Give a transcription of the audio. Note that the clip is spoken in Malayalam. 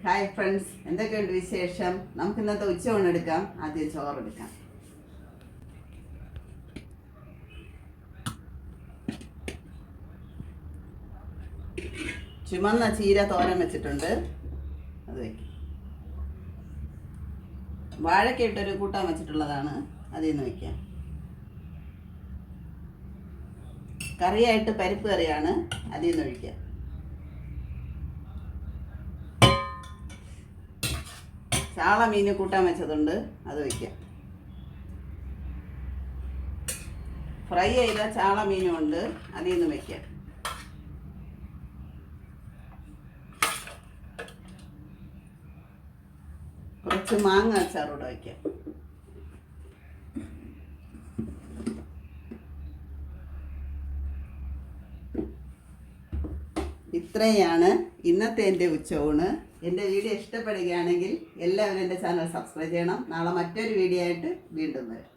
ഹായ് ഫ്രണ്ട്സ്, എന്തൊക്കെയുണ്ട് വിശേഷം? നമുക്ക് ഇന്നത്തെ ഉച്ചയൂണ് എടുക്കാം. ആദ്യം ചോറെടുക്കാം. ചുമന്ന ചീര തോരൻ വെച്ചിട്ടുണ്ട്, അത് വയ്ക്കും. വാഴയ്ക്ക ഇട്ടൊരു കൂട്ടാൻ വെച്ചിട്ടുള്ളതാണ്, അതിൽ നിന്ന് വയ്ക്കാം. കറിയായിട്ട് പരിപ്പ് കറിയാണ്, അതിൽ നിന്ന് ഒഴിക്കാം. ചാള മീൻ കൂട്ടാൻ വെച്ചതുണ്ട്, അത് വയ്ക്കാം. ഫ്രൈ ചെയ്ത ചാള മീനും ഉണ്ട്, അതിൽ നിന്ന് വയ്ക്കാം. കുറച്ച് മാങ്ങ അച്ചാറൂടെ വയ്ക്കാം. ഇത്രയാണ് ഇന്നത്തെ എൻ്റെ ഉച്ചയൂണ്. എൻ്റെ വീഡിയോ ഇഷ്ടപ്പെടുകയാണെങ്കിൽ എല്ലാവരും എൻ്റെ ചാനൽ സബ്സ്ക്രൈബ് ചെയ്യണം. നാളെ മറ്റൊരു വീഡിയോ ആയിട്ട് വീണ്ടും വരാം.